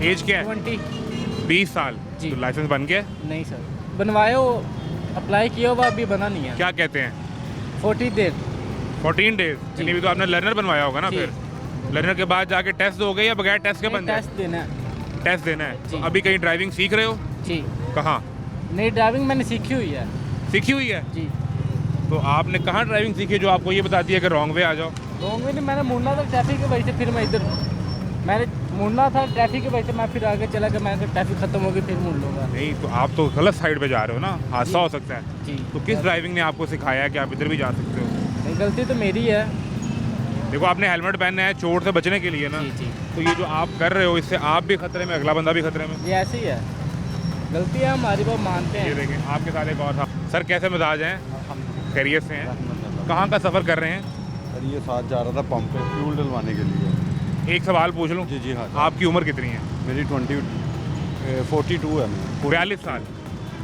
As क्या है? 20। 20 साल। जी। तो लाइसेंस बन गया? नहीं सर, बनवाया वो, अप्लाई किया हुआ, अभी बना नहीं है। क्या कहते हैं? 40 डेज। 14 डेज। जी। यानी भी तो आपने लर्नर बनवाया होगा ना जी। फिर? लर्नर के बाद जाके टेस्ट दोगे या बगैर टेस्ट के बन जाए? टेस्ट देना है। टेस्ट देना है। जी। तो अभी कहीं ड्राइविंग सीख रहे हो? जी। कहाँ नहीं, ड्राइविंग मैंने सीखी हुई है। सीखी हुई है? जी। तो आपने कहाँ ड्राइविंग सीखी जो आपको ये बताती है कि रॉन्ग वे आ जाओ? लॉन्ग वे नहीं, मैंने मुड़ना था ट्रैफिक की वजह से, फिर मैं इधर मैंने मुड़ना था ट्रैफिक की वजह से, मैं फिर आगे चला गया, मैं ट्रैफिक खत्म हो गई फिर मुड़ लूँगा। नहीं तो आप तो गलत साइड पे जा रहे हो ना, हादसा हो सकता है। जी। तो किस ड्राइविंग ने आपको सिखाया है कि आप इधर भी जा सकते हो? नहीं, गलती तो मेरी है। देखो आपने हेलमेट पहनना है चोट से बचने के लिए ना। जी जी। तो ये जो आप कर रहे हो इससे आप भी खतरे में, अगला बंदा भी खतरे में। ये ऐसे ही है, गलती है हमारी, वो मानते ये हैं। देखें आपके साथ एक और था। सर कैसे मिजाज हैं? खैरियत से हैं? कहाँ का सफ़र कर रहे हैं? सर ये साथ जा रहा था पंप पे फ्यूल डलवाने के लिए। एक सवाल पूछ लूँ? जी जी हाँ। आपकी उम्र कितनी है? मेरी 42 है। मैं 42 साल।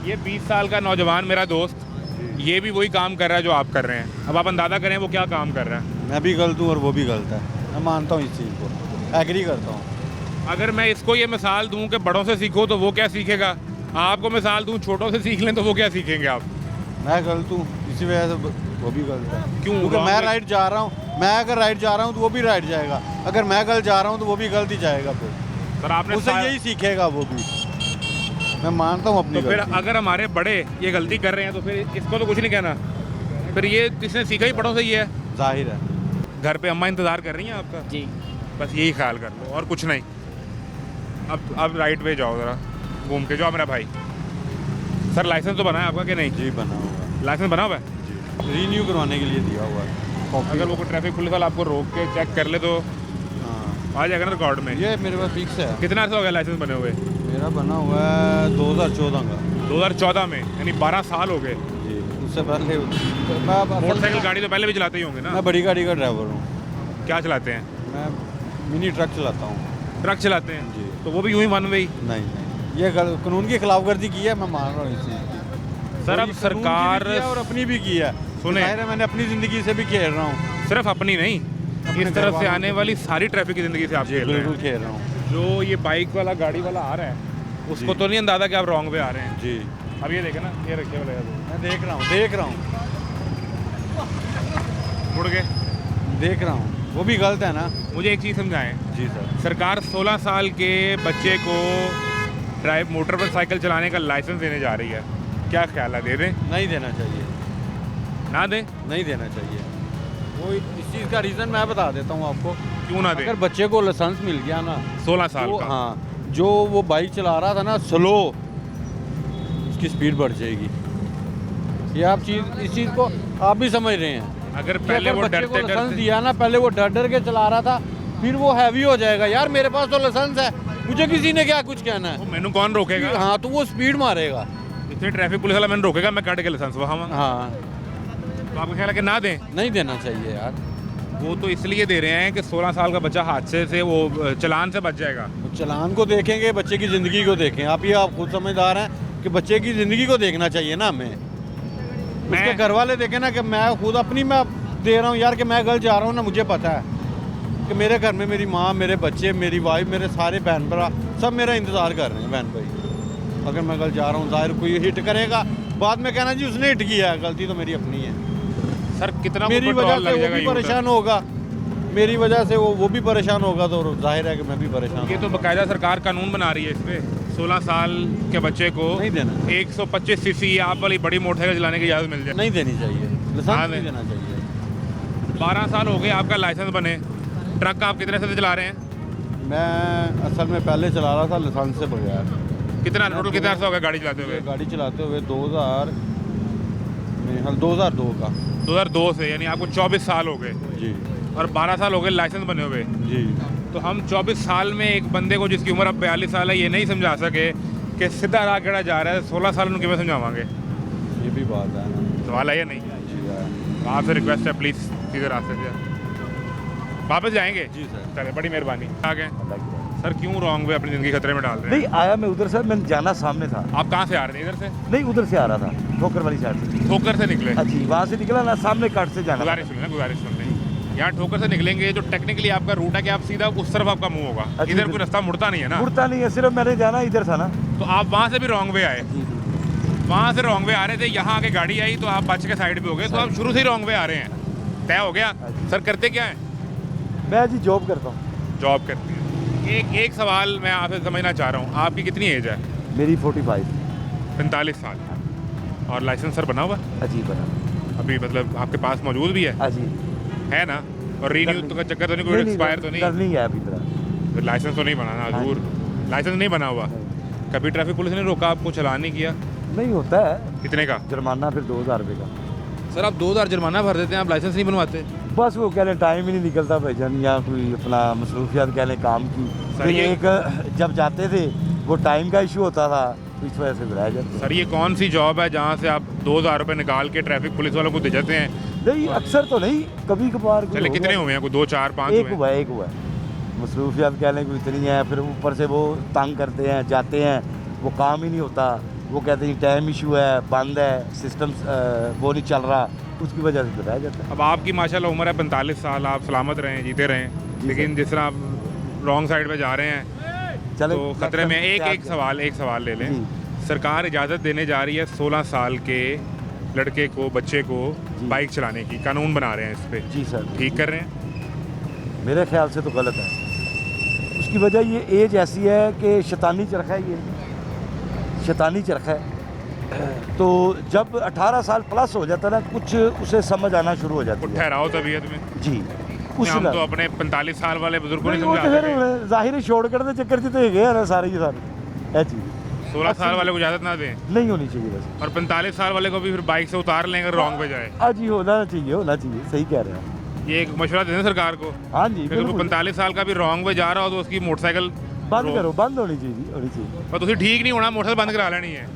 ये 20 साल का नौजवान मेरा दोस्त, ये भी वही काम कर रहा है जो आप कर रहे हैं। अब आप अंदाज़ा करें वो क्या काम कर रहा है। मैं भी गलत हूँ और वो भी गलत है, मैं मानता हूँ इस चीज़ को, एग्री करता हूँ। अगर मैं इसको ये मिसाल दूं कि बड़ों से सीखो तो वो क्या सीखेगा, आपको मिसाल दूं छोटों से सीख लें तो वो क्या सीखेंगे आप? मैं गलत हूँ, इसी वजह से वो भी गलत है। क्यों? क्योंकि मैं राइट जा रहा हूँ, मैं अगर राइट जा रहा हूँ तो वो भी राइट जाएगा, अगर मैं गलत जा रहा हूँ तो वो भी गलत ही जाएगा। फिर सर आपने उससे यही सीखेगा वो भी, मैं मानता हूँ अपनी तो फिर गलती। अगर हमारे बड़े ये गलती कर रहे हैं तो फिर इसको तो कुछ नहीं कहना, फिर ये किसने सीखा ही बड़ों से ही है। जाहिर है। घर पे अम्मा इंतज़ार कर रही हैं आपका? जी। बस यही ख्याल कर लो और कुछ नहीं। अब राइट पे जाओ, ज़रा घूम के जाओ मेरा भाई। सर लाइसेंस तो बना है आपका कि नहीं? जी बना हुआ है। लाइसेंस बना हुआ है? रीन्यू करवाने के लिए दिया हुआ है कॉपी। अगर वो कोई ट्रैफिक पुलिस वाला आपको रोक के चेक कर ले तो हाँ आ जाएगा ना रिकॉर्ड में? ये मेरे पास फिक्स है। कितना अर्सा हो गया लाइसेंस बने हुए? मेरा बना हुआ है 2014 का। 2014 में, यानी 12 साल हो गए। जी उससे पहले मैं मोटरसाइकिल गाड़ी तो पहले भी चलाते ही होंगे ना? मैं बड़ी गाड़ी का ड्राइवर हूँ। क्या चलाते हैं? मैं मिनी ट्रक चलाता हूँ। ट्रक चलाते हैं? जी। तो वो भी यूं ही वन वे ही? नहीं ये कानून की खिलाफवर्जी की है, मैं मान रहा हूँ इस चीज़ की। सर अब सरकार और अपनी भी की है। सुने। जाहिर है मैंने अपनी ज़िंदगी से भी खेल रहा हूँ। सिर्फ अपनी नहीं, अपने इस घर तरफ से वालों आने से वाली सारी ट्रैफिक की ज़िंदगी से आप खेल रहे बिल्कुल हैं। खेल रहा हूँ। जो ये बाइक वाला गाड़ी वाला आ रहा है उसको जी। तो नहीं अंदाज़ा कि आप रॉन्ग वे आ रहे हैं। जी अब ये देखे ना, ये रखे वाले मैं देख रहा हूँ मुड़ के। देख रहा हूँ, वो भी गलत है ना। मुझे एक चीज़ समझाएं, जी सर। सरकार 16 साल के बच्चे को मोटरसाइकिल चलाने का लाइसेंस देने जा रही है, क्या ख्याल है? दे दें? नहीं देना चाहिए, ना दें? नहीं देना चाहिए। वो इस चीज़ का रीज़न मैं बता देता हूँ आपको। क्यों ना दें? अगर बच्चे को लाइसेंस मिल गया ना 16 साल तो का। हाँ, जो वो बाइक चला रहा था ना स्लो, उसकी स्पीड बढ़ जाएगी। ये आप इस चीज़ को आप भी समझ रहे हैं। अगर कि पहले अगर वो बच्चे को डरते लाइसेंस डरते दिया ना, पहले वो डर डर के चला रहा था, फिर वो हैवी हो जाएगा। यार मेरे पास तो लाइसेंस है, मुझे किसी ने क्या कुछ कहना है। वो मैनू कौन रोकेगा? हाँ तो वो स्पीड मारेगा। इतने ट्रैफिक पुलिस वाला मैंने रोकेगा, मैं काट के लाइसेंस वहाँ। हाँ तो आपको ख्याल है कि ना दें? नहीं देना चाहिए यार। वो तो इसलिए दे रहे हैं कि 16 साल का बच्चा हादसे से वो चालान से बच जाएगा। वो चालान को देखेंगे, बच्चे की ज़िंदगी को देखें। आप खुद समझदार हैं कि बच्चे की ज़िंदगी को देखना चाहिए ना हमें। उसके घर वाले देखें ना कि मैं खुद अपनी मैं दे रहा हूँ यार, कि मैं गलत जा रहा हूँ ना, मुझे पता है कि मेरे घर में मेरी माँ, मेरे बच्चे, मेरी वाइफ, मेरे सारे बहन भरा सब मेरा इंतज़ार कर रहे हैं। बहन भाई अगर मैं गलत जा रहा हूँ, जाहिर कोई हिट करेगा, बाद में कहना जी उसने हिट किया है, गलती तो मेरी अपनी है। सर कितना मेरी वजह से वो भी परेशान होगा, मेरी वजह से वो भी परेशान होगा, तो जाहिर है कि मैं भी परेशान। ये तो बाकायदा सरकार कानून बना रही है इस पे 16 साल के बच्चे को नहीं देना, 125 सीसी आप वाली बड़ी मोटरसाइकिल चलाने की इजाज़त मिल जाए। नहीं देनी चाहिए, हाँ, लाइसेंस नहीं देना चाहिए। 12 साल हो गए आपका लाइसेंस बने, ट्रक आप कितने से चला रहे हैं? मैं असल में पहले चला रहा था लाइसेंस से बगैर। कितना टोटल कितना अर्सा हो गया गाड़ी चलाते हुए? गाड़ी चलाते हुए 2002 का। 2002 से, यानी आपको 24 साल हो गए। जी। और 12 साल हो गए लाइसेंस बने हुए। जी। तो हम 24 साल में एक बंदे को जिसकी उम्र अब 42 साल है ये नहीं समझा सके कि सीधा राह केड़ा जा रहा है, 16 साल उनको किमें समझावांगे? ये भी बात है ना। सवाल है या नहीं? जी है। आपसे रिक्वेस्ट है प्लीज़ सीधे रास्ते से वापस जाएंगे। जी सर। चले, बड़ी मेहरबानी। आ गए सर, क्यों रॉन्ग वे अपनी ज़िंदगी खतरे में डाल रहे हैं? नहीं आया मैं उधर से, मैं जाना सामने था। आप कहाँ से आ रहे थे? इधर से? नहीं उधर से आ रहा था, ठोकर वाली साइड से। ठोकर से निकले? जी वहाँ से निकला ना, सामने काट से जाना। गुजारिश सुन लें, गुजारिश सुन लें। यहाँ ठोकर से निकलेंगे जो टेक्निकली आपका रूट है कि आप सीधा उस तरफ आपका मुंह होगा, अच्छा, इधर कोई रास्ता मुड़ता नहीं है ना, मुड़ता नहीं है, सिर्फ मैंने जाना इधर था ना। तो आप वहाँ से भी रॉन्ग वे आए, जी जी वहाँ से रॉन्ग वे आ रहे थे, यहाँ आके गाड़ी आई तो आप बच के साइड पे हो गए, तो आप शुरू से ही रॉन्ग वे आ रहे हैं, तय हो गया। सर करते क्या है? मैं जी जॉब करता हूँ। जॉब करते हैं। एक सवाल मैं आपसे समझना चाह रहा हूँ, आपकी कितनी एज है? मेरी 45। 45 साल। और लाइसेंस सर बना हुआ अजीब बना। अभी, मतलब आपके पास मौजूद भी है अजीब ना? और रीन्यू का चक्कर तो नहीं, कोई एक्सपायर तो नहीं? नहीं है अभी तरह। तो लाइसेंस तो नहीं बनाना हाँ दूर, लाइसेंस नहीं बना हुआ। कभी ट्रैफिक पुलिस ने रोका आपको, चालान नहीं किया? नहीं होता है कितने का जुर्माना, फिर 2000 रुपये का। सर? आप 2000 जुर्माना भर देते हैं, आप लाइसेंस नहीं बनवाते? बस वो कह रहे टाइम ही नहीं निकलता भाईजान, या कोई अपना मसरूफियात कह लें काम की। सर, फिर ये- एक जब जाते थे वो टाइम का इशू होता था, इस वजह से रह जाते। सर ये कौन सी जॉब है जहाँ से आप 2000 रुपये निकाल के ट्रैफिक पुलिस वालों को दे जाते हैं? नहीं अक्सर तो नहीं, कभी कभार कोई चले हो कितने गया। हुए हैं? कोई 2 4 5 एक हुए हुआ है, एक हुआ है। मसरूफियात कह लें कोई इतनी है, फिर ऊपर से वो तंग करते हैं, जाते हैं, वो काम ही नहीं होता, वो कहते हैं टाइम इशू है, बंद है सिस्टम, वो नहीं चल रहा, उसकी वजह से तो रह जाता है। अब आपकी माशाल्लाह उम्र है 45 साल, आप सलामत रहें, जीते रहें, जी लेकिन जिस तरह आप रॉन्ग साइड पे जा रहे हैं चले तो खतरे में। एक सवाल ले लें। जी। सरकार इजाज़त देने जा रही है 16 साल के लड़के को, बच्चे को जी। बाइक चलाने की, कानून बना रहे हैं इस पे, जी सर, ठीक कर रहे हैं? मेरे ख्याल से तो गलत है। उसकी वजह ये एज ऐसी है कि शैतानी चरखा है, ये शैतानी चरखा है। तो जब 18 साल प्लस हो जाता है ना, कुछ उसे समझ आना शुरू हो जाती है। ठहराओ तबीयत में। जी हम तो अपने 45 साल वाले बुजुर्ग को नहीं वो तो समझा फिर सकते। जाहिर शॉर्टकट के चक्कर च तो है गया ना सारे ये सारे है चीज 16 साल वाले को इजाज़त ना दें, नहीं होनी चाहिए बस। और 45 साल वाले को भी फिर बाइक से उतार लेंगे, रॉन्ग पे जाए। हाँ जी, होना चाहिए, सही कह रहे हैं। ये एक मशवरा दें सरकार को, हाँ जी अगर बिल्कुल। 45 साल का भी रॉन्ग पे जा रहा हो तो उसकी मोटरसाइकिल बंद करो, बंद होनी चाहिए। और तुझे ठीक नहीं होना, मोटरसाइकिल बंद करा लेनी है,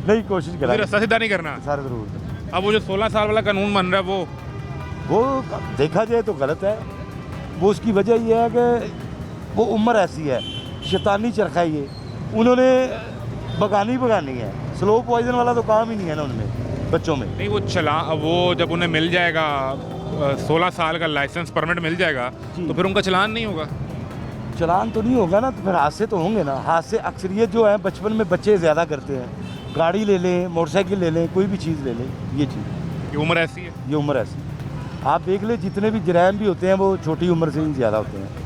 नहीं कोशिश फिर करें रास्ता सीधा नहीं करना। सर जरूर। अब वो जो 16 साल वाला कानून बन रहा है वो देखा जाए तो गलत है। वो उसकी वजह यह है कि वो उम्र ऐसी है, शैतानी चरखा है ये, उन्होंने बगानी है। स्लो पॉइजन वाला तो काम ही नहीं है ना उनमें, बच्चों में। नहीं वो वो जब उन्हें मिल जाएगा 16 साल का लाइसेंस परमिट मिल जाएगा जी। तो फिर उनका चलान नहीं होगा। चलान तो नहीं होगा ना, तो फिर हादसे तो होंगे ना। हादसे अक्सरियत जो है बचपन में बच्चे ज़्यादा करते हैं। गाड़ी ले लें, मोटरसाइकिल ले लें, कोई भी चीज़ ले लें, ये चीज़, ये उम्र ऐसी है। ये उम्र ऐसी। आप देख लें जितने भी जराइम भी होते हैं वो छोटी उम्र से ही ज़्यादा होते हैं।